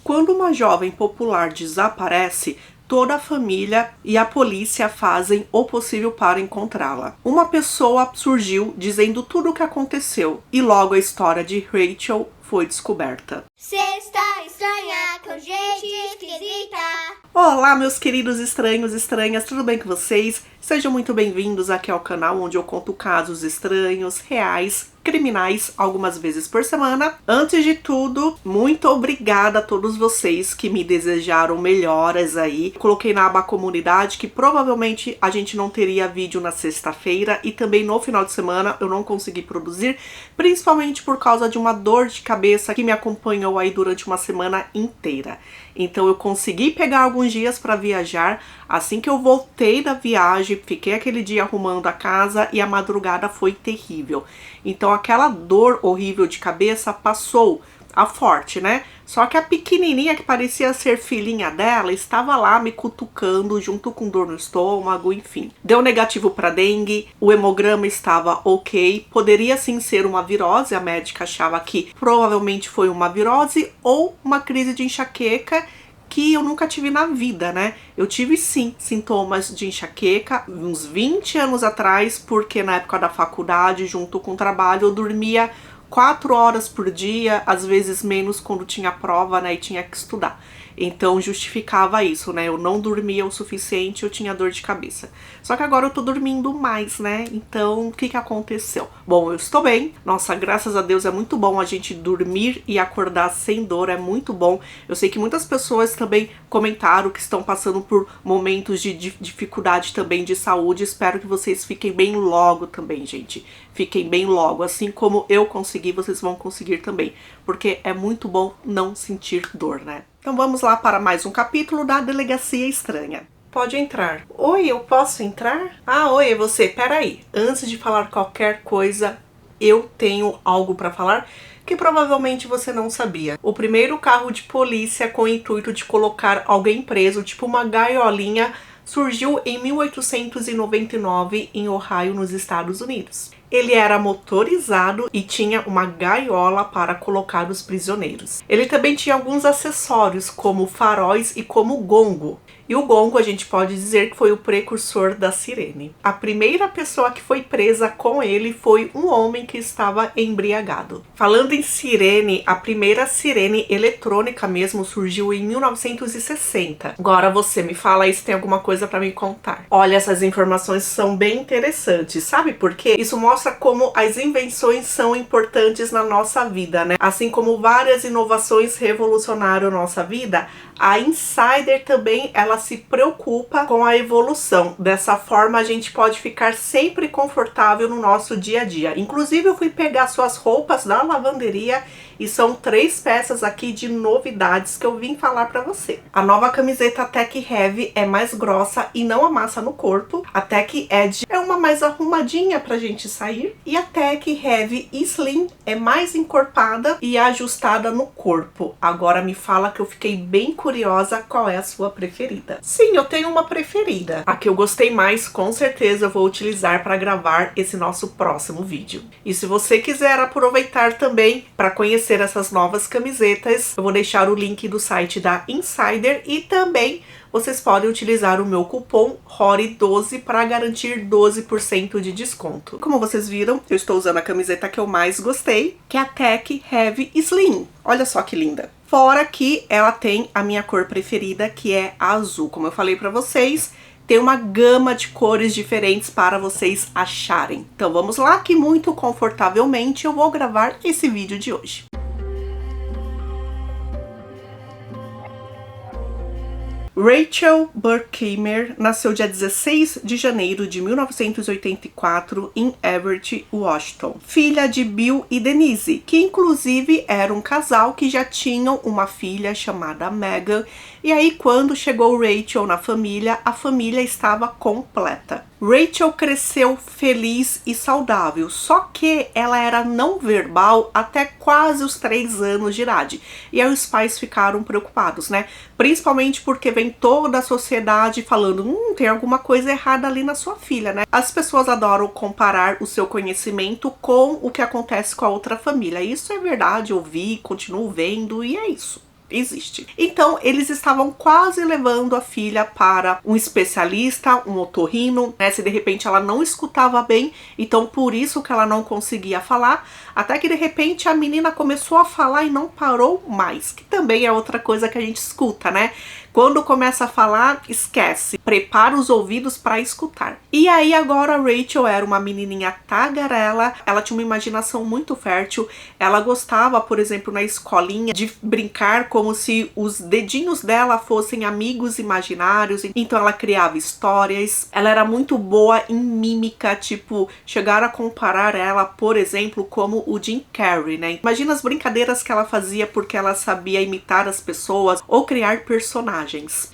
Quando uma jovem popular desaparece, toda a família e a polícia fazem o possível para encontrá-la. Uma pessoa surgiu dizendo tudo o que aconteceu e logo a história de Rachel foi descoberta. Sexta estranha com gente esquisita. Olá, meus queridos estranhos e estranhas, tudo bem com vocês? Sejam muito bem-vindos aqui ao canal onde eu conto casos estranhos, reais, criminais, algumas vezes por semana. Antes de tudo, muito obrigada a todos vocês que me desejaram melhoras aí. Coloquei na aba comunidade que provavelmente a gente não teria vídeo na sexta-feira e também no final de semana eu não consegui produzir, principalmente por causa de uma dor de cabeça que me acompanhou aí durante uma semana inteira. Então eu consegui pegar alguns dias para viajar. Assim que eu voltei da viagem, fiquei aquele dia arrumando a casa e a madrugada foi terrível. Então aquela dor horrível de cabeça passou, a forte, né? Só que a pequenininha que parecia ser filhinha dela estava lá me cutucando junto com dor no estômago, enfim. Deu negativo para dengue, o hemograma estava ok, poderia sim ser uma virose, a médica achava que provavelmente foi uma virose ou uma crise de enxaqueca, que eu nunca tive na vida, né? Eu tive sim sintomas de enxaqueca uns 20 anos atrás, porque na época da faculdade, junto com o trabalho, eu dormia 4 horas por dia, às vezes menos quando tinha prova, né, e tinha que estudar. Então justificava isso, né, eu não dormia o suficiente, eu tinha dor de cabeça. Só que agora eu tô dormindo mais, né, então o que que aconteceu? Bom, eu estou bem, nossa, graças a Deus é muito bom a gente dormir e acordar sem dor, é muito bom. Eu sei que muitas pessoas também comentaram que estão passando por momentos de dificuldade também de saúde, espero que vocês fiquem bem logo também, gente. Fiquem bem logo, assim como eu consegui, vocês vão conseguir também, porque é muito bom não sentir dor, né? Então vamos lá para mais um capítulo da Delegacia Estranha. Pode entrar. Oi, eu posso entrar? Ah, oi, é você. Peraí, antes de falar qualquer coisa, eu tenho algo para falar que provavelmente você não sabia. O primeiro carro de polícia com o intuito de colocar alguém preso, tipo uma gaiolinha, surgiu em 1899 em Ohio, nos Estados Unidos. Ele era motorizado e tinha uma gaiola para colocar os prisioneiros. Ele também tinha alguns acessórios, como faróis e como gongo. E o gongo a gente pode dizer que foi o precursor da sirene. A primeira pessoa que foi presa com ele foi um homem que estava embriagado. Falando em sirene, a primeira sirene eletrônica mesmo surgiu em 1960. Agora você me fala aí se tem alguma coisa para me contar. Olha, essas informações são bem interessantes. Sabe por quê? Isso mostra como as invenções são importantes na nossa vida, né? Assim como várias inovações revolucionaram nossa vida, a Insider também, ela se preocupa com a evolução. Dessa forma, a gente pode ficar sempre confortável no nosso dia a dia. Inclusive, eu fui pegar suas roupas da lavanderia e são 3 peças aqui de novidades que eu vim falar pra você. A nova camiseta Tech Heavy é mais grossa e não amassa no corpo. A Tech Edge é uma mais arrumadinha pra gente sair. E a Tech Heavy Slim é mais encorpada e ajustada no corpo. Agora me fala que eu fiquei bem curiosa qual é a sua preferida. Sim, eu tenho uma preferida. A que eu gostei mais, com certeza eu vou utilizar para gravar esse nosso próximo vídeo. E se você quiser aproveitar também para conhecer essas novas camisetas, eu vou deixar o link do site da Insider e também vocês podem utilizar o meu cupom RORI12 para garantir 12% de desconto. Como vocês viram, eu estou usando a camiseta que eu mais gostei, que é a Tech Heavy Slim. Olha só que linda. Fora que ela tem a minha cor preferida, que é a azul. Como eu falei para vocês, tem uma gama de cores diferentes para vocês acharem. Então vamos lá, que muito confortavelmente eu vou gravar esse vídeo de hoje. Rachel Burkhammer nasceu dia 16 de janeiro de 1984 em Everett, Washington. Filha de Bill e Denise, que inclusive era um casal que já tinham uma filha chamada Megan. E aí, quando chegou Rachel na família, a família estava completa. Rachel cresceu feliz e saudável, só que ela era não verbal até quase os 3 anos de idade. E aí os pais ficaram preocupados, né? Principalmente porque vem toda a sociedade falando, tem alguma coisa errada ali na sua filha, né? As pessoas adoram comparar o seu conhecimento com o que acontece com a outra família. Isso é verdade, eu vi, continuo vendo e é isso. existe. Então, eles estavam quase levando a filha para um especialista, um otorrino, né? Se de repente ela não escutava bem, então por isso que ela não conseguia falar, até que de repente a menina começou a falar e não parou mais, que também é outra coisa que a gente escuta, né? Quando começa a falar, esquece. Prepara os ouvidos para escutar. E aí agora a Rachel era uma menininha tagarela, ela tinha uma imaginação muito fértil, ela gostava, por exemplo, na escolinha, de brincar como se os dedinhos dela fossem amigos imaginários, então ela criava histórias, ela era muito boa em mímica, tipo, chegaram a comparar ela, por exemplo, como o Jim Carrey, né? Imagina as brincadeiras que ela fazia porque ela sabia imitar as pessoas ou criar personagens.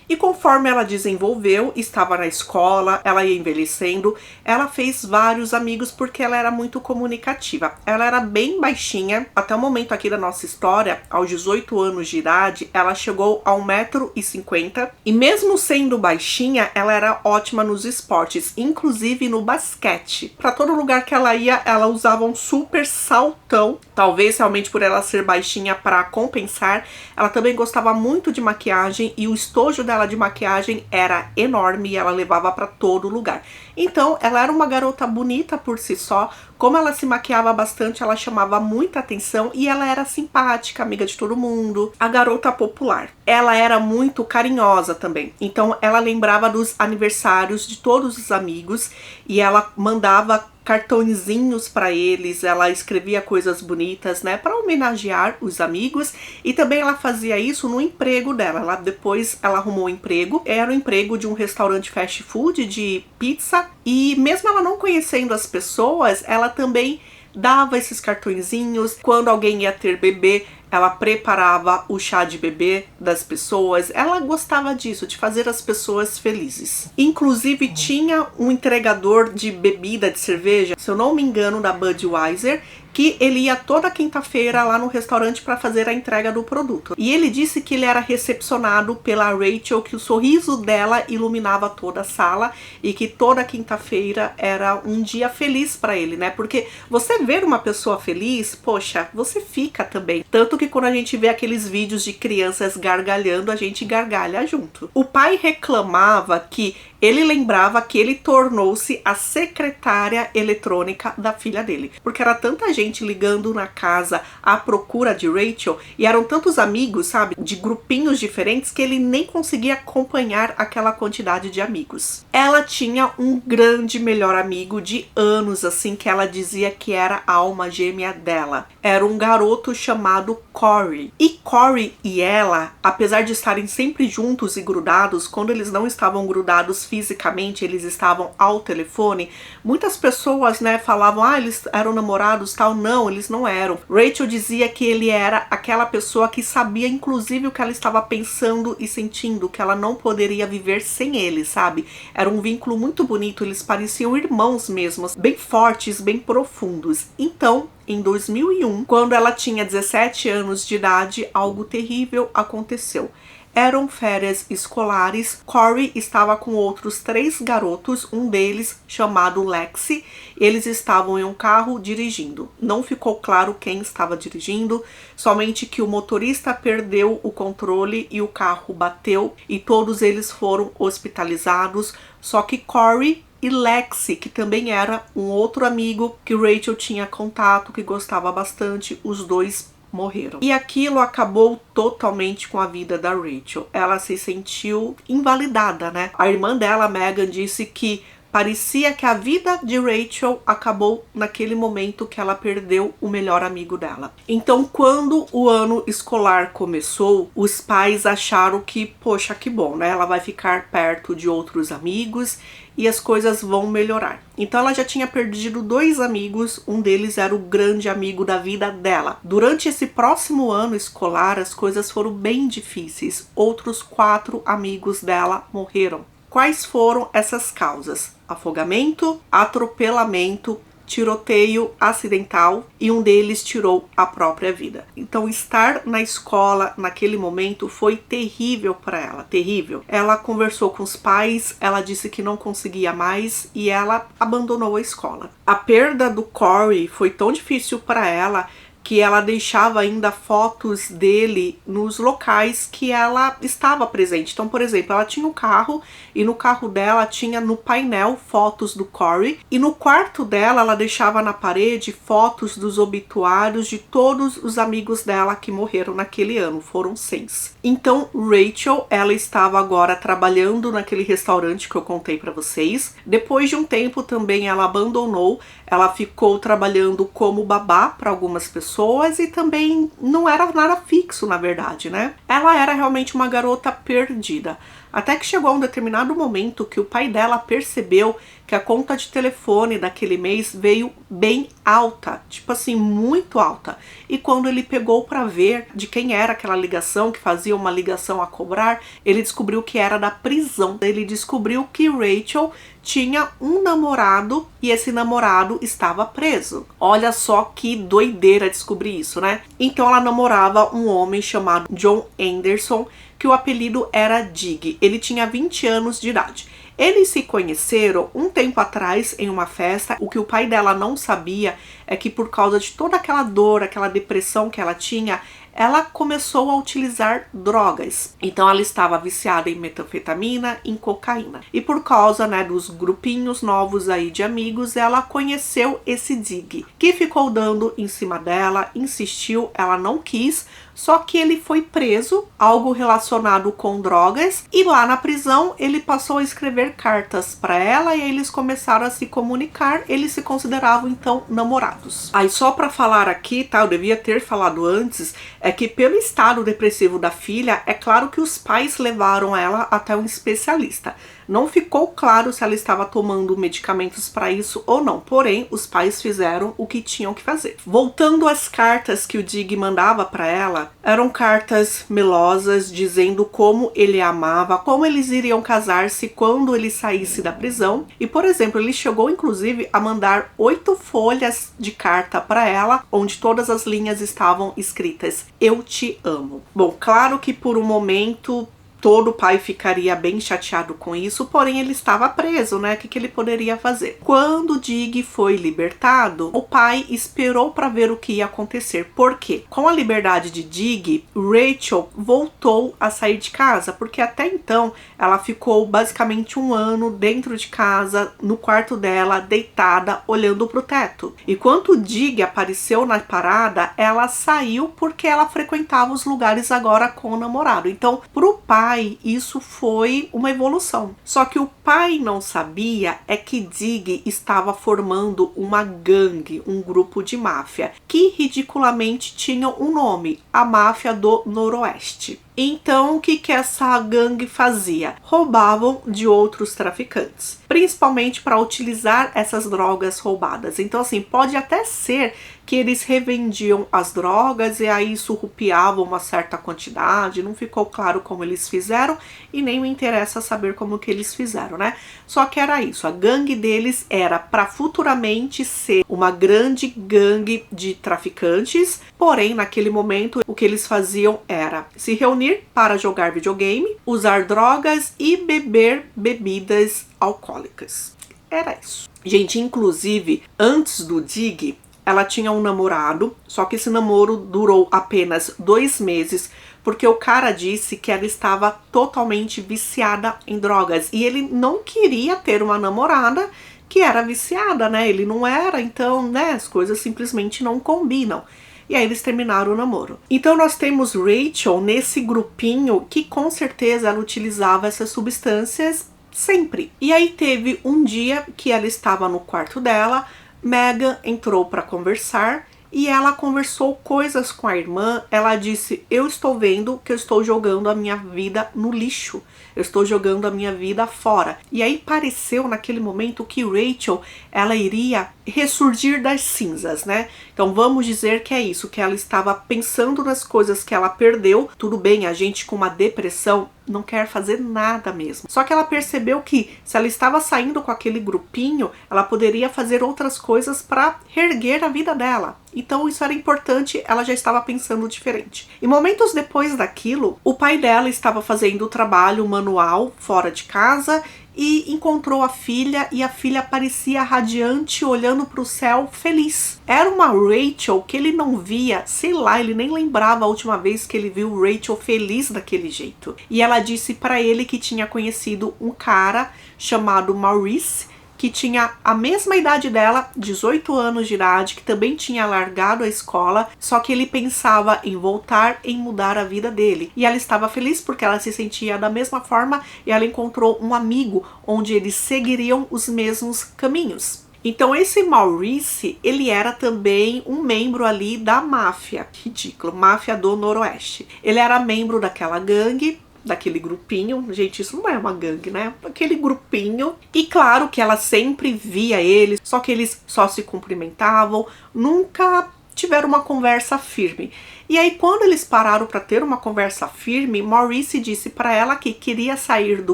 E conforme ela desenvolveu, estava na escola, ela ia envelhecendo, ela fez vários amigos porque ela era muito comunicativa. Ela era bem baixinha, até o momento aqui da nossa história, aos 18 anos de idade, ela chegou a 1,50 m e mesmo sendo baixinha, ela era ótima nos esportes, inclusive no basquete. Para todo lugar que ela ia, ela usava um super saltão, talvez realmente por ela ser baixinha para compensar. Ela também gostava muito de maquiagem e o estojo dela de maquiagem era enorme e ela levava para todo lugar. Então, ela era uma garota bonita por si só. Como ela se maquiava bastante, ela chamava muita atenção e ela era simpática, amiga de todo mundo, a garota popular. Ela era muito carinhosa também. Então, ela lembrava dos aniversários de todos os amigos e ela mandava cartõezinhos para eles, ela escrevia coisas bonitas, né, para homenagear os amigos, e também ela fazia isso no emprego dela. Depois ela arrumou um emprego, era o emprego de um restaurante fast food de pizza, e mesmo ela não conhecendo as pessoas, ela também dava esses cartõezinhos. Quando alguém ia ter bebê, ela preparava o chá de bebê das pessoas. Ela gostava disso, de fazer as pessoas felizes. Inclusive tinha um entregador de bebida, de cerveja, se eu não me engano, da Budweiser, que ele ia toda quinta-feira lá no restaurante para fazer a entrega do produto. E ele disse que ele era recepcionado pela Rachel, que o sorriso dela iluminava toda a sala e que toda quinta-feira era um dia feliz para ele, né? Porque você ver uma pessoa feliz, poxa, você fica também. Tanto que quando a gente vê aqueles vídeos de crianças gargalhando, a gente gargalha junto. O pai reclamava que ele lembrava que ele tornou-se a secretária eletrônica da filha dele, porque era tanta gente ligando na casa à procura de Rachel, e eram tantos amigos, sabe, de grupinhos diferentes, que ele nem conseguia acompanhar aquela quantidade de amigos. Ela tinha um grande melhor amigo de anos, assim, que ela dizia que era a alma gêmea dela. Era um garoto chamado Corey. E Corey e ela, apesar de estarem sempre juntos e grudados, quando eles não estavam grudados fisicamente, eles estavam ao telefone, muitas pessoas, né, falavam, eles eram namorados, tal. Não, eles não eram. Rachel dizia que ele era aquela pessoa que sabia, inclusive, o que ela estava pensando e sentindo, que ela não poderia viver sem ele, sabe? Era um vínculo muito bonito, eles pareciam irmãos mesmos, bem fortes, bem profundos. Então, em 2001, quando ela tinha 17 anos de idade, algo terrível aconteceu. Eram férias escolares, Corey estava com outros 3 garotos, um deles chamado Lexi. Eles estavam em um carro dirigindo. Não ficou claro quem estava dirigindo, somente que o motorista perdeu o controle e o carro bateu e todos eles foram hospitalizados, só que Corey e Lexi, que também era um outro amigo que Rachel tinha contato, que gostava bastante, os dois morreram. E aquilo acabou totalmente com a vida da Rachel. Ela se sentiu invalidada, né? A irmã dela, Megan, disse que parecia que a vida de Rachel acabou naquele momento que ela perdeu o melhor amigo dela. Então, quando o ano escolar começou, os pais acharam que, poxa, que bom, né? Ela vai ficar perto de outros amigos e as coisas vão melhorar. Então ela já tinha perdido 2 amigos, um deles era o grande amigo da vida dela. Durante esse próximo ano escolar, as coisas foram bem difíceis. Outros 4 amigos dela morreram. Quais foram essas causas? Afogamento, atropelamento, tiroteio acidental e um deles tirou a própria vida. Então estar na escola naquele momento foi terrível para ela, terrível. Ela conversou com os pais, ela disse que não conseguia mais e ela abandonou a escola. A perda do Corey foi tão difícil para ela que ela deixava ainda fotos dele nos locais que ela estava presente. Então, por exemplo, ela tinha um carro e no carro dela tinha no painel fotos do Corey, e no quarto dela ela deixava na parede fotos dos obituários de todos os amigos dela que morreram naquele ano, foram 6. Então Rachel, ela estava agora trabalhando naquele restaurante que eu contei para vocês. Depois de um tempo também ela abandonou, ela ficou trabalhando como babá para algumas pessoas e também não era nada fixo, na verdade, né? Ela era realmente uma garota perdida. Até que chegou a um determinado momento que o pai dela percebeu que a conta de telefone daquele mês veio bem alta, tipo assim, muito alta. E quando ele pegou para ver de quem era aquela ligação, que fazia uma ligação a cobrar, ele descobriu que era da prisão. Ele descobriu que Rachel tinha um namorado e esse namorado estava preso. Olha só que doideira descobrir isso, né? Então ela namorava um homem chamado John Anderson, que o apelido era Dig. Ele tinha 20 anos de idade. Eles se conheceram um tempo atrás em uma festa. O que o pai dela não sabia é que por causa de toda aquela dor, aquela depressão que ela tinha, ela começou a utilizar drogas. Então ela estava viciada em metanfetamina, em cocaína. E por causa, né, dos grupinhos novos aí de amigos, ela conheceu esse Dig, que ficou dando em cima dela, insistiu, ela não quis. Só que ele foi preso, algo relacionado com drogas, e lá na prisão ele passou a escrever cartas para ela e aí eles começaram a se comunicar. Eles se consideravam então namorados. Aí só para falar aqui, tá, eu devia ter falado antes, é que pelo estado depressivo da filha, é claro que os pais levaram ela até um especialista. Não ficou claro se ela estava tomando medicamentos para isso ou não, porém os pais fizeram o que tinham que fazer. Voltando às cartas que o Dig mandava para ela, eram cartas melosas dizendo como ele a amava, como eles iriam casar-se quando ele saísse da prisão. E, por exemplo, ele chegou inclusive a mandar 8 folhas de carta para ela, onde todas as linhas estavam escritas: eu te amo. Bom, claro que por um momento todo pai ficaria bem chateado com isso, porém ele estava preso, né? O que ele poderia fazer? Quando Dig foi libertado, o pai esperou para ver o que ia acontecer. Por quê? Com a liberdade de Dig, Rachel voltou a sair de casa, porque até então ela ficou basicamente um ano dentro de casa, no quarto dela, deitada, olhando pro teto. E quando Dig apareceu na parada, ela saiu porque ela frequentava os lugares agora com o namorado. Então, pro pai, isso foi uma evolução. Só que o pai não sabia é que Dig estava formando uma gangue, um grupo de máfia, que ridiculamente tinha um nome: a Máfia do Noroeste. Então, o que essa gangue fazia? Roubavam de outros traficantes, principalmente para utilizar essas drogas roubadas. Então, assim, pode até ser que eles revendiam as drogas e aí surrupiavam uma certa quantidade. Não ficou claro como eles fizeram e nem me interessa saber como que eles fizeram, né? Só que era isso, a gangue deles era para futuramente ser uma grande gangue de traficantes, porém naquele momento o que eles faziam era se reunir para jogar videogame, usar drogas e beber bebidas alcoólicas. Era isso. Gente, inclusive, antes do Dig, ela tinha um namorado, só que esse namoro durou apenas 2 meses, porque o cara disse que ela estava totalmente viciada em drogas e ele não queria ter uma namorada que era viciada, né? Ele não era, então, né, as coisas simplesmente não combinam. E aí eles terminaram o namoro. Então nós temos Rachel nesse grupinho que com certeza ela utilizava essas substâncias sempre. E aí teve um dia que ela estava no quarto dela, Megan entrou para conversar e ela conversou coisas com a irmã. Ela disse: eu estou vendo que eu estou jogando a minha vida no lixo. Eu estou jogando a minha vida fora. E aí pareceu naquele momento que Rachel, ela iria ressurgir das cinzas, né? Então vamos dizer que é isso, que ela estava pensando nas coisas que ela perdeu. Tudo bem, a gente com uma depressão não quer fazer nada mesmo. Só que ela percebeu que se ela estava saindo com aquele grupinho, ela poderia fazer outras coisas para reerguer a vida dela. Então isso era importante, ela já estava pensando diferente. E momentos depois daquilo, o pai dela estava fazendo o trabalho manual fora de casa e encontrou a filha, e a filha parecia radiante, olhando para o céu, feliz. Era uma Rachel que ele não via, sei lá, ele nem lembrava a última vez que ele viu Rachel feliz daquele jeito. E ela disse para ele que tinha conhecido um cara chamado Maurice, que tinha a mesma idade dela, 18 anos de idade, que também tinha largado a escola, só que ele pensava em voltar, em mudar a vida dele. E ela estava feliz porque ela se sentia da mesma forma e ela encontrou um amigo onde eles seguiriam os mesmos caminhos. Então esse Maurice, ele era também um membro ali da máfia, ridículo, máfia do Noroeste. Ele era membro daquela gangue, daquele grupinho, gente, isso não é uma gangue, né? Aquele grupinho. E claro que ela sempre via eles, só que eles só se cumprimentavam, nunca tiveram uma conversa firme. E aí, quando eles pararam para ter uma conversa firme, Maurice disse para ela que queria sair do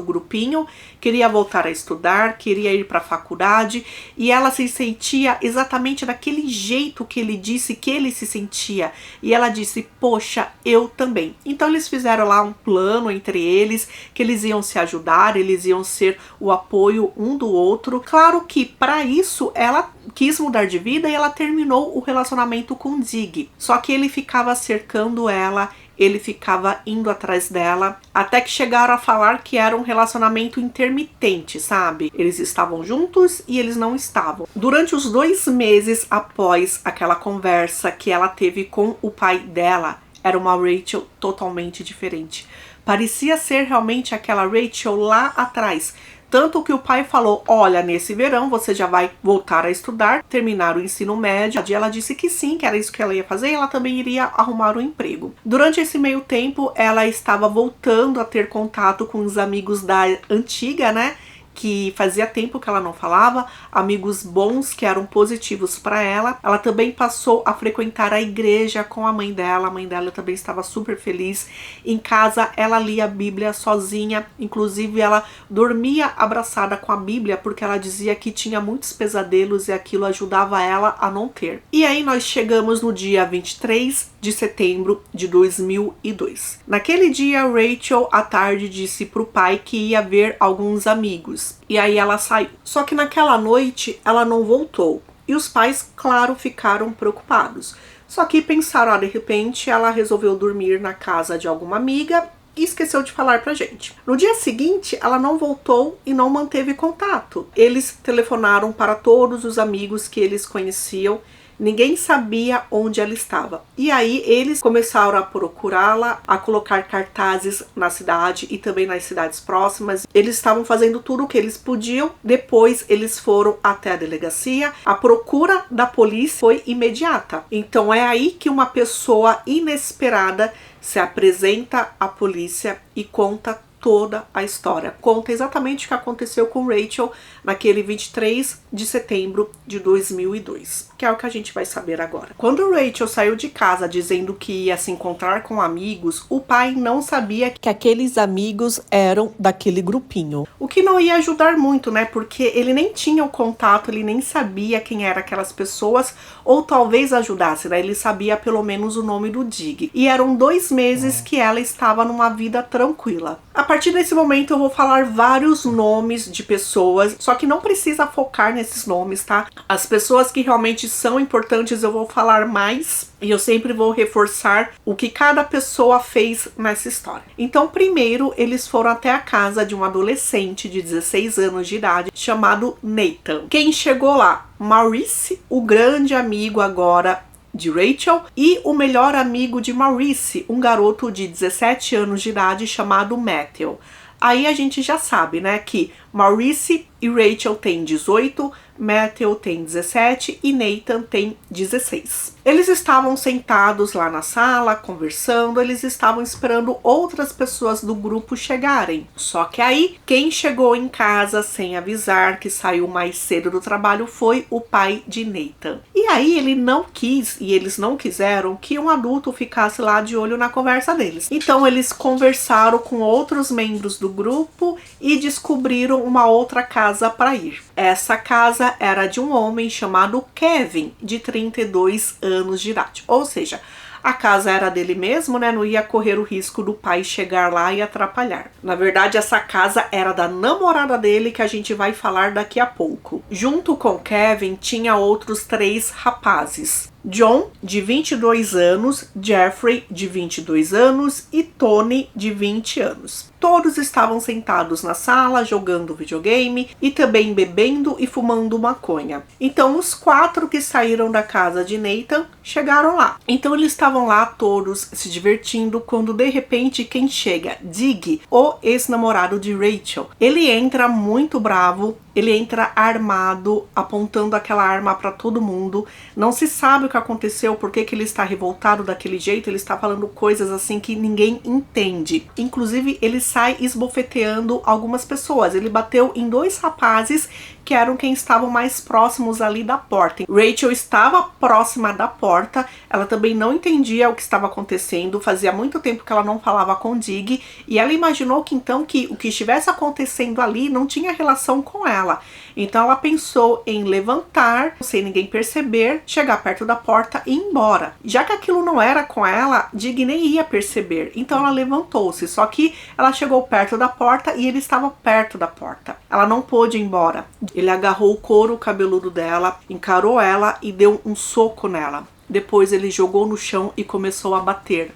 grupinho, queria voltar a estudar, queria ir para a faculdade, e ela se sentia exatamente daquele jeito que ele disse que ele se sentia. E ela disse, poxa, eu também. Então eles fizeram lá um plano entre eles, que eles iam se ajudar, eles iam ser o apoio um do outro. Claro que para isso ela quis mudar de vida e ela terminou o relacionamento com Zig. Só que ele ficava cercando ela, ele ficava indo atrás dela, até que chegaram a falar que era um relacionamento intermitente, sabe? Eles estavam juntos e eles não estavam. Durante os 2 meses após aquela conversa que ela teve com o pai dela, era uma Rachel totalmente diferente. Parecia ser realmente aquela Rachel lá atrás. Tanto que o pai falou, olha, nesse verão você já vai voltar a estudar, terminar o ensino médio. E ela disse que sim, que era isso que ela ia fazer, e ela também iria arrumar um emprego. Durante esse meio tempo, ela estava voltando a ter contato com os amigos da antiga, né? Que fazia tempo que ela não falava, amigos bons que eram positivos para ela. Ela também passou a frequentar a igreja com a mãe dela também estava super feliz. Em casa ela lia a Bíblia sozinha, inclusive ela dormia abraçada com a Bíblia porque ela dizia que tinha muitos pesadelos e aquilo ajudava ela a não ter. E aí nós chegamos no dia 23 de setembro de 2002. Naquele dia, Rachel à tarde disse pro pai que ia ver alguns amigos. E aí ela saiu. Só que naquela noite ela não voltou. E os pais, claro, ficaram preocupados. Só que pensaram, de repente ela resolveu dormir na casa de alguma amiga e esqueceu de falar pra gente. No dia seguinte, ela não voltou e não manteve contato. Eles telefonaram para todos os amigos que eles conheciam. Ninguém sabia onde ela estava. E aí eles começaram a procurá-la, a colocar cartazes na cidade e também nas cidades próximas. Eles estavam fazendo tudo o que eles podiam. Depois eles foram até a delegacia. A procura da polícia foi imediata. Então é aí que uma pessoa inesperada se apresenta à polícia e conta toda a história. Conta exatamente o que aconteceu com Rachel naquele 23 de setembro de 2002, que é o que a gente vai saber agora. Quando Rachel saiu de casa dizendo que ia se encontrar com amigos, o pai não sabia que aqueles amigos eram daquele grupinho. O que não ia ajudar muito, né? Porque ele nem tinha o contato, ele nem sabia quem eram aquelas pessoas, ou talvez ajudasse, né? Ele sabia pelo menos o nome do Dig. E eram 2 meses que ela estava numa vida tranquila. A partir desse momento eu vou falar vários nomes de pessoas, só que não precisa focar nesses nomes, tá? As pessoas que realmente são importantes eu vou falar mais e eu sempre vou reforçar o que cada pessoa fez nessa história. Então, primeiro, eles foram até a casa de um adolescente de 16 anos de idade chamado Nathan. Quem chegou lá? Maurice, o grande amigo agora de Rachel, e o melhor amigo de Maurice, um garoto de 17 anos de idade chamado Matthew. Aí a gente já sabe, né, que Maurice e Rachel têm 18, Matthew tem 17 e Nathan tem 16. Eles estavam sentados lá na sala, conversando, eles estavam esperando outras pessoas do grupo chegarem. Só que aí, quem chegou em casa sem avisar, que saiu mais cedo do trabalho, foi o pai de Nathan. E aí ele não quis, e eles não quiseram, que um adulto ficasse lá de olho na conversa deles. Então eles conversaram com outros membros do grupo e descobriram uma outra casa para ir. Essa casa era de um homem chamado Kevin, de 32 anos de idade. Ou seja, a casa era dele mesmo, né? Não ia correr o risco do pai chegar lá e atrapalhar. Na verdade, essa casa era da namorada dele, que a gente vai falar daqui a pouco. Junto com Kevin, tinha outros 3 rapazes. John, de 22 anos, Jeffrey, de 22 anos e Tony, de 20 anos. Todos estavam sentados na sala, jogando videogame e também bebendo e fumando maconha. Então, os 4 que saíram da casa de Nathan chegaram lá. Então, eles estavam lá todos se divertindo quando, de repente, quem chega? Dig, o ex-namorado de Rachel. Ele entra muito bravo, ele entra armado, apontando aquela arma para todo mundo. Não se sabe o que aconteceu, por que ele está revoltado daquele jeito. Ele está falando coisas assim que ninguém entende. Inclusive, ele sai esbofeteando algumas pessoas. Ele bateu em 2 rapazes que eram quem estavam mais próximos ali da porta. Rachel estava próxima da porta, ela também não entendia o que estava acontecendo, fazia muito tempo que ela não falava com Dig, e ela imaginou que então que o que estivesse acontecendo ali não tinha relação com ela. Então ela pensou em levantar, sem ninguém perceber, chegar perto da porta e ir embora. Já que aquilo não era com ela, Dig nem ia perceber, então ela levantou-se, só que ela chegou perto da porta e ele estava perto da porta. Ela não pôde ir embora. Ele agarrou o couro cabeludo dela, encarou ela e deu um soco nela. Depois ele jogou no chão e começou a bater.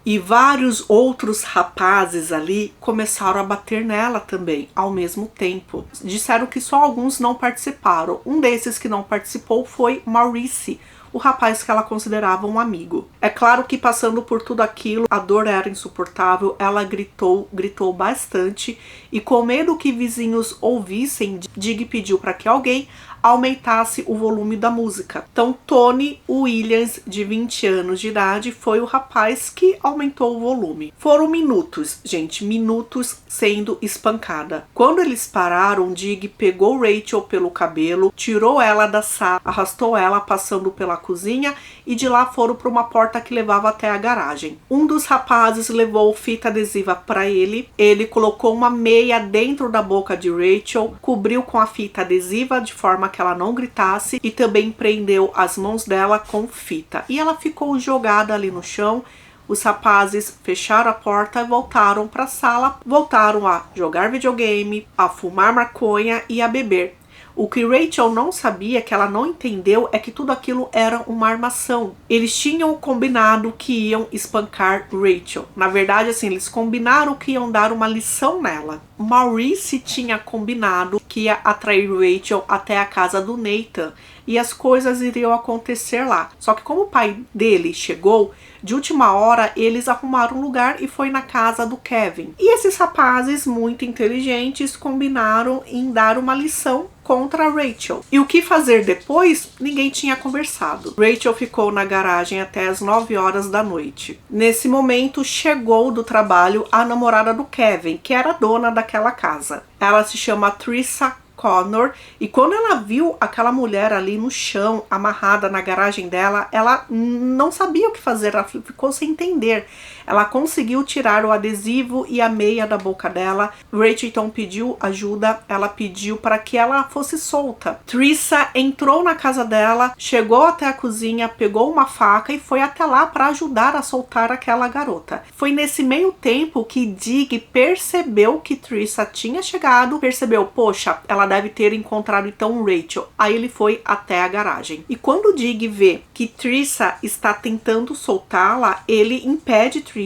E vários outros rapazes ali começaram a bater nela também, ao mesmo tempo. Disseram que só alguns não participaram. Um desses que não participou foi Maurice, o rapaz que ela considerava um amigo. É claro que passando por tudo aquilo, a dor era insuportável, ela gritou bastante, e com medo que vizinhos ouvissem, Dig pediu para que alguém aumentasse o volume da música. Então Tony Williams, de 20 anos de idade, foi o rapaz que aumentou o volume. Foram minutos, gente, minutos sendo espancada. Quando eles pararam, Dig pegou Rachel pelo cabelo, tirou ela da sala, arrastou ela passando pela cozinha e de lá foram para uma porta que levava até a garagem. Um dos rapazes levou fita adesiva para ele colocou uma meia dentro da boca de Rachel, cobriu com a fita adesiva de forma que ela não gritasse e também prendeu as mãos dela com fita. E ela ficou jogada ali no chão. Os rapazes fecharam a porta e voltaram para a sala, voltaram a jogar videogame, a fumar maconha e a beber. O que Rachel não sabia, que ela não entendeu, é que tudo aquilo era uma armação. Eles tinham combinado que iam espancar Rachel. Na verdade, assim, eles combinaram que iam dar uma lição nela. Maurice tinha combinado que ia atrair Rachel até a casa do Nathan e as coisas iriam acontecer lá. Só que como o pai dele chegou, de última hora eles arrumaram um lugar e foi na casa do Kevin. E esses rapazes muito inteligentes combinaram em dar uma lição contra Rachel. E o que fazer depois, ninguém tinha conversado. Rachel ficou na garagem até as 9 horas da noite. Nesse momento, chegou do trabalho a namorada do Kevin, que era dona daquela casa. Ela se chama Trisha Connor, e quando ela viu aquela mulher ali no chão, amarrada na garagem dela, ela não sabia o que fazer, ela ficou sem entender. Ela conseguiu tirar o adesivo e a meia da boca dela. Rachel então pediu ajuda, ela pediu para que ela fosse solta. Trisha entrou na casa dela, chegou até a cozinha, pegou uma faca e foi até lá para ajudar a soltar aquela garota. Foi nesse meio tempo que Dig percebeu que Trisha tinha chegado, percebeu, poxa, ela deve ter encontrado então Rachel. Aí ele foi até a garagem. E quando Dig vê que Trisha está tentando soltá-la, ele impede Trisha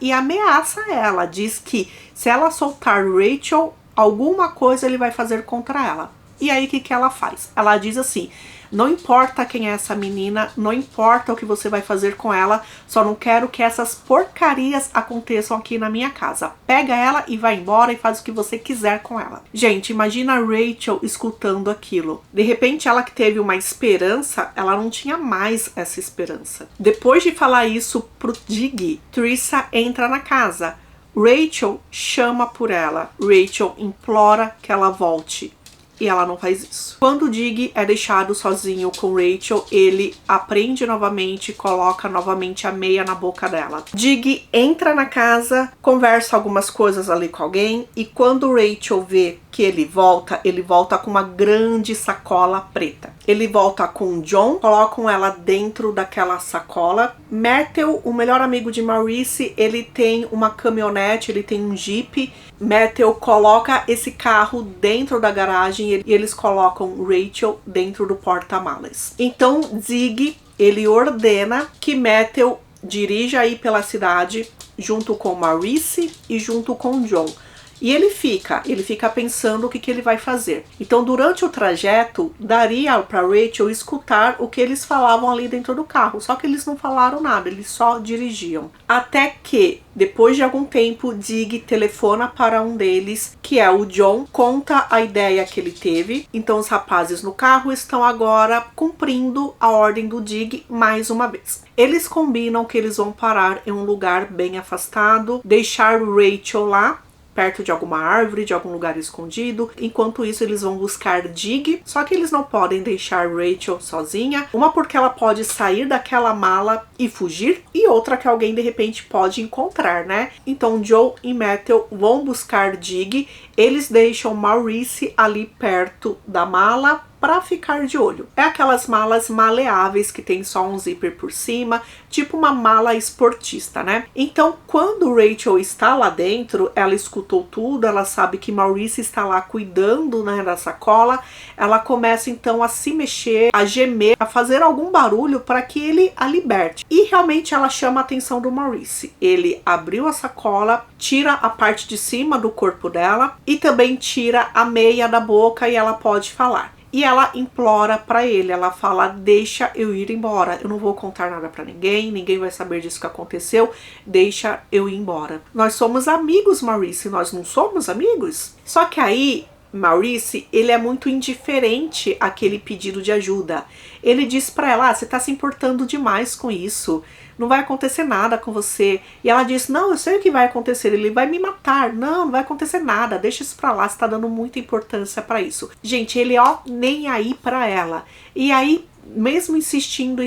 e ameaça ela. Diz que se ela soltar Rachel, alguma coisa ele vai fazer contra ela. E aí o que ela faz? Ela diz assim: não importa quem é essa menina, não importa o que você vai fazer com ela, só não quero que essas porcarias aconteçam aqui na minha casa. Pega ela e vai embora e faz o que você quiser com ela. Gente, imagina a Rachel escutando aquilo. De repente, ela que teve uma esperança, ela não tinha mais essa esperança. Depois de falar isso pro Dig, Trisha entra na casa. Rachel chama por ela. Rachel implora que ela volte. E ela não faz isso. Quando Dig é deixado sozinho com Rachel, ele aprende novamente, coloca novamente a meia na boca dela. Dig entra na casa, conversa algumas coisas ali com alguém, e quando Rachel vê que ele volta com uma grande sacola preta. Ele volta com o John, colocam ela dentro daquela sacola. Matthew, o melhor amigo de Maurice, ele tem uma caminhonete, ele tem um Jeep. Matthew coloca esse carro dentro da garagem e eles colocam Rachel dentro do porta-malas. Então Zig, ele ordena que Matthew dirija aí pela cidade junto com Maurice e junto com John. E ele fica pensando o que ele vai fazer. Então, durante o trajeto, daria para Rachel escutar o que eles falavam ali dentro do carro. Só que eles não falaram nada, eles só dirigiam. Até que, depois de algum tempo, Zig telefona para um deles, que é o John, conta a ideia que ele teve. Então, os rapazes no carro estão agora cumprindo a ordem do Zig mais uma vez. Eles combinam que eles vão parar em um lugar bem afastado, deixar Rachel lá, perto de alguma árvore, de algum lugar escondido. Enquanto isso, eles vão buscar Zig, só que eles não podem deixar Rachel sozinha. Uma porque ela pode sair daquela mala e fugir, e outra que alguém de repente pode encontrar, né? Então Joe e Matthew vão buscar Zig. Eles deixam Maurice ali perto da mala para ficar de olho. É aquelas malas maleáveis que tem só um zíper por cima, tipo uma mala esportista, né? Então, quando Rachel está lá dentro, ela escutou tudo, ela sabe que Maurice está lá cuidando, né, da sacola. Ela começa então a se mexer, a gemer, a fazer algum barulho para que ele a liberte. E realmente ela chama a atenção do Maurice. Ele abriu a sacola, tira a parte de cima do corpo dela e também tira a meia da boca e ela pode falar. E ela implora pra ele, ela fala: deixa eu ir embora, eu não vou contar nada pra ninguém, ninguém vai saber disso que aconteceu, deixa eu ir embora. Nós somos amigos, Maurice, nós não somos amigos? Só que aí, Maurice, ele é muito indiferente àquele pedido de ajuda. Ele diz pra ela: você tá se importando demais com isso, não vai acontecer nada com você. E ela diz: não, eu sei o que vai acontecer, ele vai me matar. Não vai acontecer nada, deixa isso pra lá, você tá dando muita importância pra isso. Gente, ele nem aí pra ela. E aí, mesmo insistindo,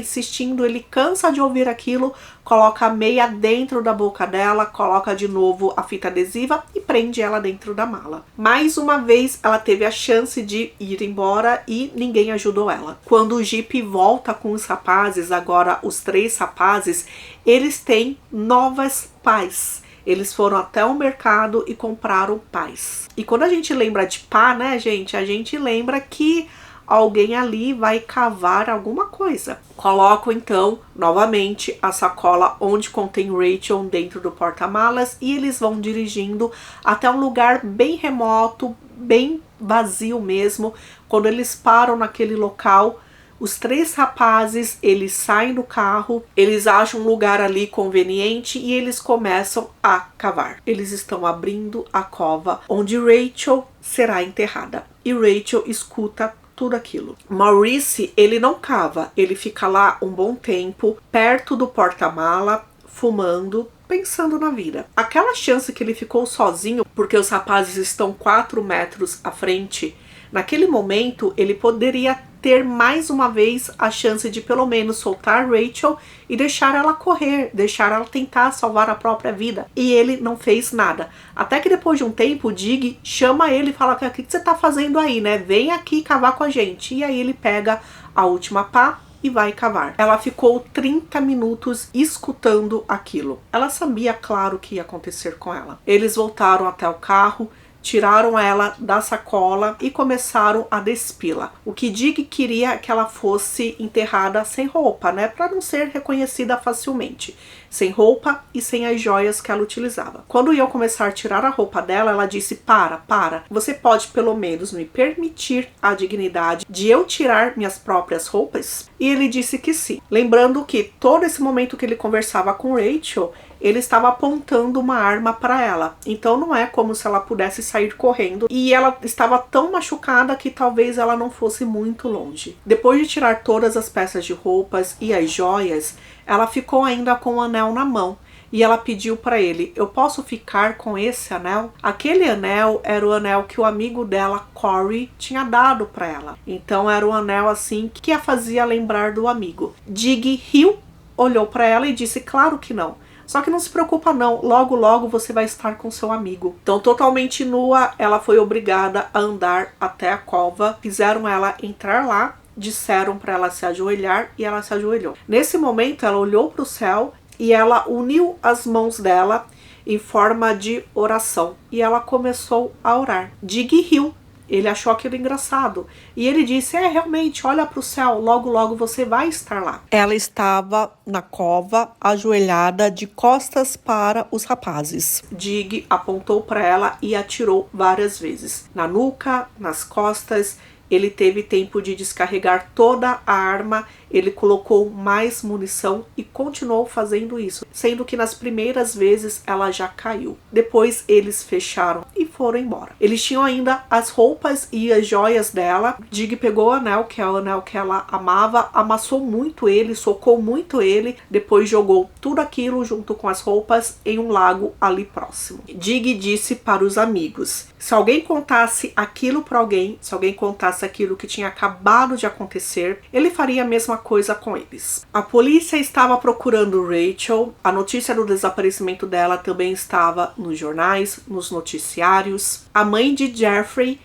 ele cansa de ouvir aquilo, coloca a meia dentro da boca dela, coloca de novo a fita adesiva e prende ela dentro da mala. Mais uma vez, ela teve a chance de ir embora e ninguém ajudou ela. Quando o Jeep volta com os rapazes, agora os 3 rapazes, eles têm novas pás. Eles foram até o mercado e compraram pás. E quando a gente lembra de pá, né, gente, a gente lembra que alguém ali vai cavar alguma coisa. Coloco então novamente a sacola onde contém Rachel dentro do porta-malas e eles vão dirigindo até um lugar bem remoto, bem vazio mesmo. Quando eles param naquele local, os 3 rapazes, eles saem do carro, eles acham um lugar ali conveniente e eles começam a cavar. Eles estão abrindo a cova onde Rachel será enterrada. E Rachel escuta tudo aquilo. Maurice, ele não cava, ele fica lá um bom tempo, perto do porta-mala, fumando, pensando na vida. Aquela chance que ele ficou sozinho, porque os rapazes estão 4 metros à frente, naquele momento ele poderia ter mais uma vez a chance de pelo menos soltar Rachel e deixar ela correr, deixar ela tentar salvar a própria vida. E ele não fez nada. Até que depois de um tempo, o Zig chama ele e fala: o que você tá fazendo aí, né? Vem aqui cavar com a gente. E aí ele pega a última pá e vai cavar. Ela ficou 30 minutos escutando aquilo. Ela sabia, claro, o que ia acontecer com ela. Eles voltaram até o carro, tiraram ela da sacola e começaram a despi-la. O que Zig queria é que ela fosse enterrada sem roupa, né? Para não ser reconhecida facilmente. Sem roupa e sem as joias que ela utilizava. Quando iam começar a tirar a roupa dela, ela disse: para. Você pode pelo menos me permitir a dignidade de eu tirar minhas próprias roupas? E ele disse que sim. Lembrando que todo esse momento que ele conversava com Rachel, ele estava apontando uma arma para ela. Então não é como se ela pudesse sair correndo. E ela estava tão machucada que talvez ela não fosse muito longe. Depois de tirar todas as peças de roupas e as joias, ela ficou ainda com o anel na mão. E ela pediu para ele: eu posso ficar com esse anel? Aquele anel era o anel que o amigo dela, Corey, tinha dado para ela. Então era um anel assim que a fazia lembrar do amigo. Zig riu, olhou para ela e disse: claro que não. Só que não se preocupa não, logo logo você vai estar com seu amigo. Então, totalmente nua, ela foi obrigada a andar até a cova. Fizeram ela entrar lá, disseram para ela se ajoelhar e ela se ajoelhou. Nesse momento, ela olhou para o céu e ela uniu as mãos dela em forma de oração. E ela começou a orar. Dig riu. Ele achou aquilo engraçado. E ele disse, realmente, olha para o céu, logo logo você vai estar lá. Ela estava na cova, ajoelhada, de costas para os rapazes. Dig apontou para ela e atirou várias vezes. Na nuca, nas costas. Ele teve tempo de descarregar toda a arma, ele colocou mais munição e continuou fazendo isso, sendo que nas primeiras vezes ela já caiu. Depois eles fecharam e foram embora. Eles tinham ainda as roupas e as joias dela. Dig pegou o anel, que é o anel que ela amava, amassou muito ele, socou muito ele, depois jogou tudo aquilo junto com as roupas em um lago ali próximo. Dig disse para os amigos, se alguém contasse aquilo para alguém, se alguém contasse aquilo que tinha acabado de acontecer, ele faria a mesma coisa com eles. A polícia estava procurando Rachel, a notícia do desaparecimento dela também estava nos jornais, nos noticiários. A mãe de Jeffrey,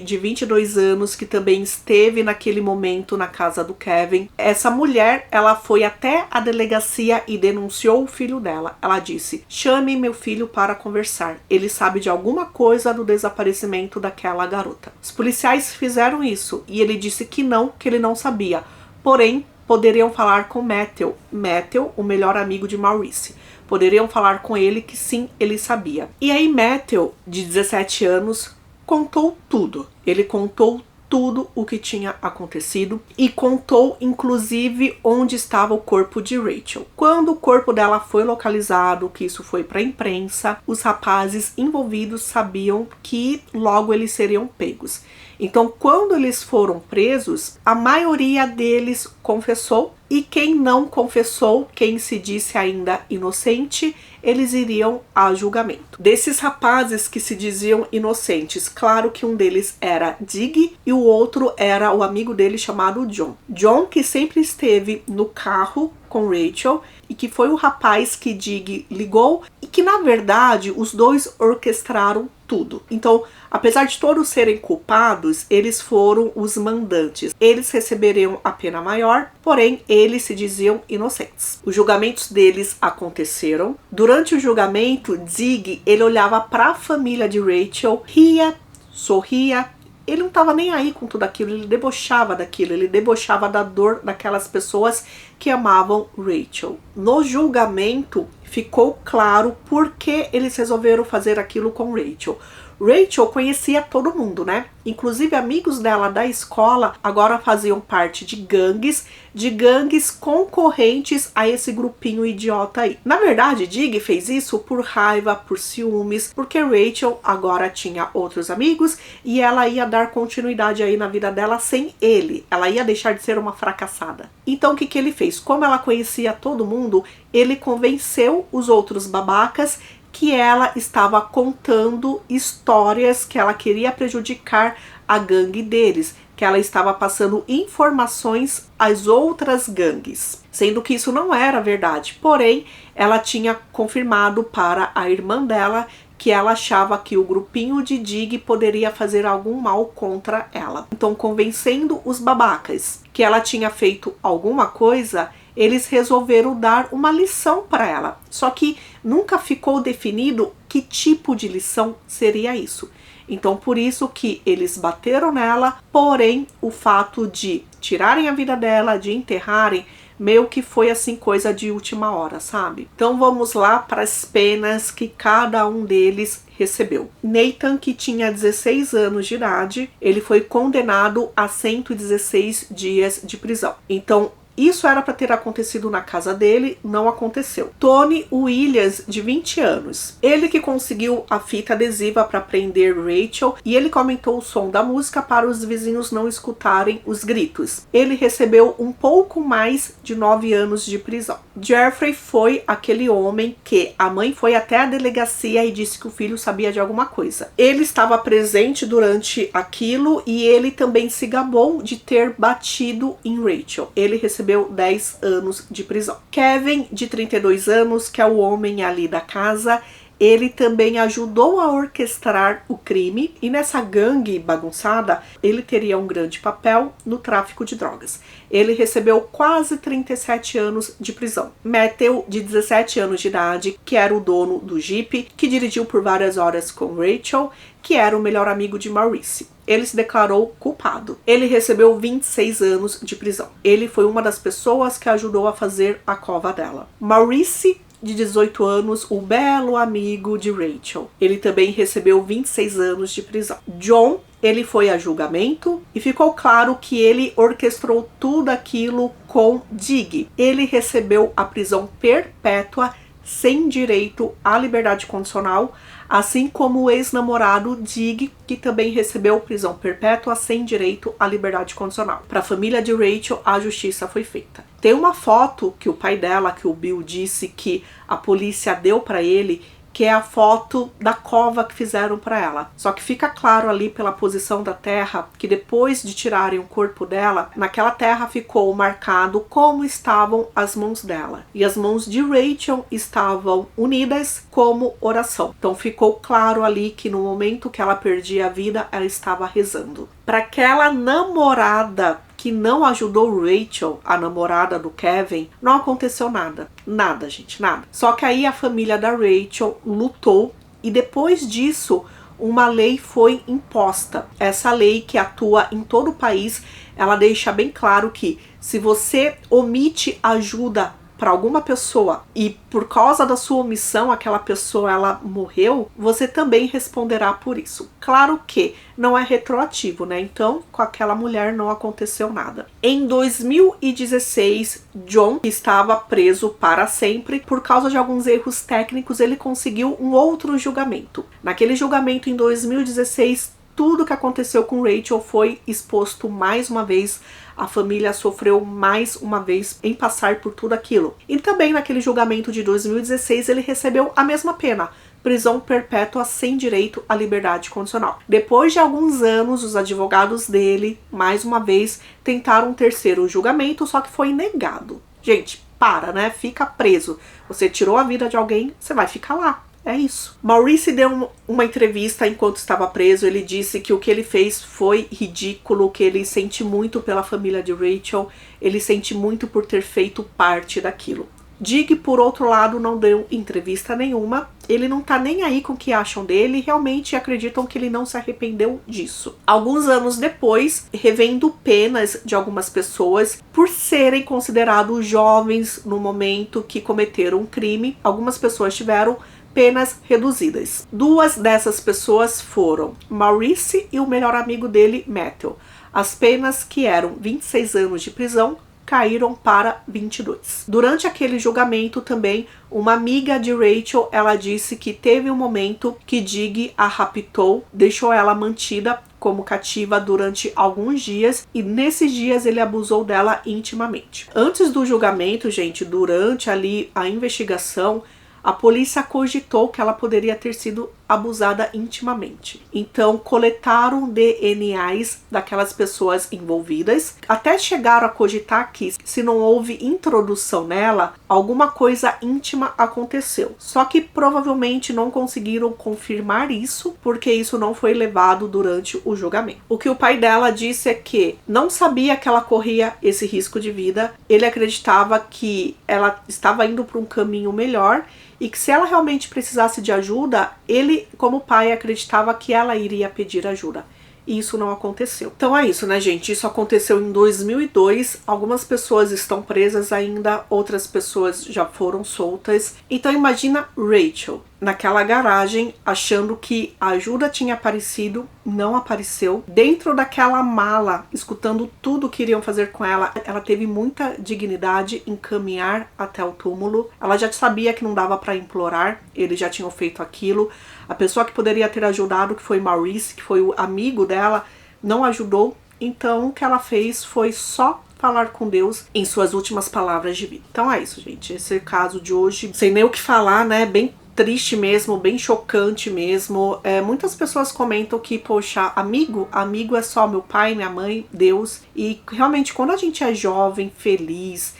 de 22 anos, que também esteve naquele momento na casa do Kevin. Essa mulher, ela foi até a delegacia e denunciou o filho dela. Ela disse, chame meu filho para conversar. Ele sabe de alguma coisa do desaparecimento daquela garota. Os policiais fizeram isso e ele disse que ele não sabia. Porém, poderiam falar com Matthew, o melhor amigo de Maurice. Poderiam falar com ele que sim, ele sabia. E aí Matthew, de 17 anos, contou tudo. Ele contou tudo o que tinha acontecido e contou inclusive onde estava o corpo de Rachel. Quando o corpo dela foi localizado, que isso foi para a imprensa, os rapazes envolvidos sabiam que logo eles seriam pegos. Então, quando eles foram presos, a maioria deles confessou e quem não confessou, quem se disse ainda inocente, eles iriam a julgamento. Desses rapazes que se diziam inocentes, claro que um deles era Dig e o outro era o amigo dele chamado John. John, que sempre esteve no carro com Rachel e que foi o rapaz que Dig ligou e que na verdade os dois orquestraram tudo. Então, apesar de todos serem culpados, eles foram os mandantes. Eles receberiam a pena maior, porém eles se diziam inocentes. Os julgamentos deles aconteceram. Durante o julgamento, Dig, ele olhava para a família de Rachel, ria, sorria. Ele não estava nem aí com tudo aquilo, ele debochava daquilo, ele debochava da dor daquelas pessoas que amavam Rachel. No julgamento, ficou claro por que eles resolveram fazer aquilo com Rachel. Rachel conhecia todo mundo, né? Inclusive amigos dela da escola agora faziam parte de gangues concorrentes a esse grupinho idiota aí. Na verdade, Dig fez isso por raiva, por ciúmes, porque Rachel agora tinha outros amigos e ela ia dar continuidade aí na vida dela sem ele. Ela ia deixar de ser uma fracassada. Então o que ele fez? Como ela conhecia todo mundo, ele convenceu os outros babacas que ela estava contando histórias, que ela queria prejudicar a gangue deles, que ela estava passando informações às outras gangues, sendo que isso não era verdade. Porém, ela tinha confirmado para a irmã dela que ela achava que o grupinho de Dig poderia fazer algum mal contra ela. Então, convencendo os babacas que ela tinha feito alguma coisa, eles resolveram dar uma lição para ela. Só que nunca ficou definido que tipo de lição seria isso. Então, por isso que eles bateram nela, porém, o fato de tirarem a vida dela, de enterrarem, meio que foi assim coisa de última hora, sabe? Então vamos lá para as penas que cada um deles recebeu. Nathan, que tinha 16 anos de idade, ele foi condenado a 116 dias de prisão. Então, isso era para ter acontecido na casa dele, não aconteceu. Tony Williams, de 20 anos. Ele que conseguiu a fita adesiva para prender Rachel e ele que aumentou o som da música para os vizinhos não escutarem os gritos. Ele recebeu um pouco mais de 9 anos de prisão. Jeffrey foi aquele homem que a mãe foi até a delegacia e disse que o filho sabia de alguma coisa. Ele estava presente durante aquilo e ele também se gabou de ter batido em Rachel. Ele recebeu recebeu 10 anos de prisão. Kevin, de 32 anos, que é o homem ali da casa, ele também ajudou a orquestrar o crime e nessa gangue bagunçada ele teria um grande papel no tráfico de drogas. Ele recebeu quase 37 anos de prisão. Matthew, de 17 anos de idade, que era o dono do Jeep, que dirigiu por várias horas com Rachel, que era o melhor amigo de Maurice. Ele se declarou culpado. Ele recebeu 26 anos de prisão. Ele foi uma das pessoas que ajudou a fazer a cova dela. Maurice, de 18 anos, o belo amigo de Rachel. Ele também recebeu 26 anos de prisão. John, ele foi a julgamento e ficou claro que ele orquestrou tudo aquilo com Dig. Ele recebeu a prisão perpétua sem direito à liberdade condicional, assim como o ex-namorado Dig, que também recebeu prisão perpétua sem direito à liberdade condicional. Para a família de Rachel, a justiça foi feita. Tem uma foto que o pai dela, que o Bill, disse que a polícia deu para ele, que é a foto da cova que fizeram para ela. Só que fica claro ali pela posição da terra que depois de tirarem o corpo dela, naquela terra ficou marcado como estavam as mãos dela. E as mãos de Rachel estavam unidas como oração. Então ficou claro ali que no momento que ela perdia a vida, ela estava rezando. Para aquela namorada que não ajudou Rachel, a namorada do Kevin, não aconteceu nada. Nada, gente, nada. Só que aí a família da Rachel lutou e depois disso uma lei foi imposta. Essa lei que atua em todo o país, ela deixa bem claro que se você omite ajuda para alguma pessoa e por causa da sua omissão aquela pessoa ela morreu, você também responderá por isso. Claro que não é retroativo, né? Então, com aquela mulher não aconteceu nada. Em 2016, John, que estava preso para sempre, por causa de alguns erros técnicos, ele conseguiu um outro julgamento. Naquele julgamento em 2016, tudo que aconteceu com Rachel foi exposto mais uma vez. A família sofreu mais uma vez em passar por tudo aquilo. E também naquele julgamento de 2016 ele recebeu a mesma pena, prisão perpétua sem direito à liberdade condicional. Depois de alguns anos, os advogados dele, mais uma vez, tentaram um terceiro julgamento, só que foi negado. Gente, para, né? Fica preso. Você tirou a vida de alguém, você vai ficar lá. É isso. Maurice deu uma entrevista enquanto estava preso. Ele disse que o que ele fez foi ridículo, que ele sente muito pela família de Rachel, ele sente muito por ter feito parte daquilo. Dig, por outro lado, não deu entrevista nenhuma. Ele não tá nem aí com o que acham dele e realmente acreditam que ele não se arrependeu disso. Alguns anos depois, revendo penas de algumas pessoas por serem considerados jovens no momento que cometeram um crime, algumas pessoas tiveram penas reduzidas. Duas dessas pessoas foram Maurice e o melhor amigo dele, Matthew. As penas, que eram 26 anos de prisão, caíram para 22. Durante aquele julgamento também, uma amiga de Rachel, ela disse que teve um momento que Dig a raptou, deixou ela mantida como cativa durante alguns dias e nesses dias ele abusou dela intimamente. Antes do julgamento, gente, durante ali a investigação, a polícia cogitou que ela poderia ter sido abusada intimamente. Então, coletaram DNAs daquelas pessoas envolvidas. Até chegaram a cogitar que, se não houve introdução nela, alguma coisa íntima aconteceu. Só que provavelmente não conseguiram confirmar isso, porque isso não foi levado durante o julgamento. O que o pai dela disse é que não sabia que ela corria esse risco de vida. Ele acreditava que ela estava indo para um caminho melhor e que se ela realmente precisasse de ajuda, ele, como pai, acreditava que ela iria pedir ajuda. E isso não aconteceu. Então é isso, né, gente? Isso aconteceu em 2002. Algumas pessoas estão presas ainda, outras pessoas já foram soltas. Então imagina Rachel naquela garagem, achando que a ajuda tinha aparecido, não apareceu. Dentro daquela mala, escutando tudo que iriam fazer com ela, ela teve muita dignidade em caminhar até o túmulo. Ela já sabia que não dava para implorar, eles já tinham feito aquilo. A pessoa que poderia ter ajudado, que foi Maurice, que foi o amigo dela, não ajudou. Então o que ela fez foi só falar com Deus em suas últimas palavras de vida. Então é isso, gente. Esse é o caso de hoje. Sem nem o que falar, né? Bem triste mesmo, bem chocante mesmo. Muitas pessoas comentam que, poxa, amigo é só meu pai, minha mãe, Deus. E realmente, quando a gente é jovem, feliz,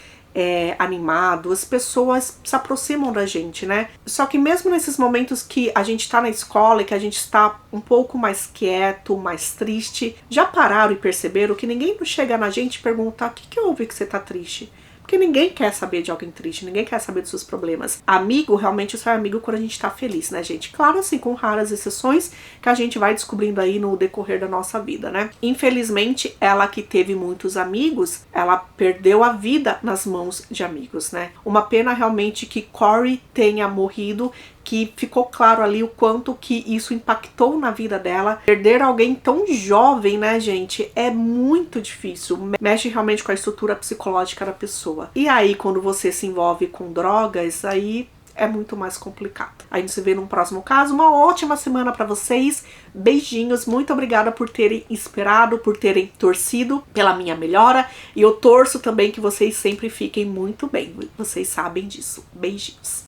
animado, as pessoas se aproximam da gente, né? Só que mesmo nesses momentos que a gente tá na escola e que a gente está um pouco mais quieto, mais triste, já pararam e perceberam que ninguém chega na gente e pergunta: o que houve que você tá triste? Porque ninguém quer saber de alguém triste, ninguém quer saber dos seus problemas. Amigo, realmente só é amigo quando a gente tá feliz, né, gente? Claro, assim, com raras exceções que a gente vai descobrindo aí no decorrer da nossa vida, né? Infelizmente, ela que teve muitos amigos, ela perdeu a vida nas mãos de amigos, né? Uma pena realmente que Corey tenha morrido, que ficou claro ali o quanto que isso impactou na vida dela. Perder alguém tão jovem, né, gente, é muito difícil. Mexe realmente com a estrutura psicológica da pessoa. E aí, quando você se envolve com drogas, aí é muito mais complicado. A gente se vê num próximo caso. Uma ótima semana pra vocês. Beijinhos. Muito obrigada por terem esperado, por terem torcido pela minha melhora. E eu torço também que vocês sempre fiquem muito bem. Vocês sabem disso. Beijinhos.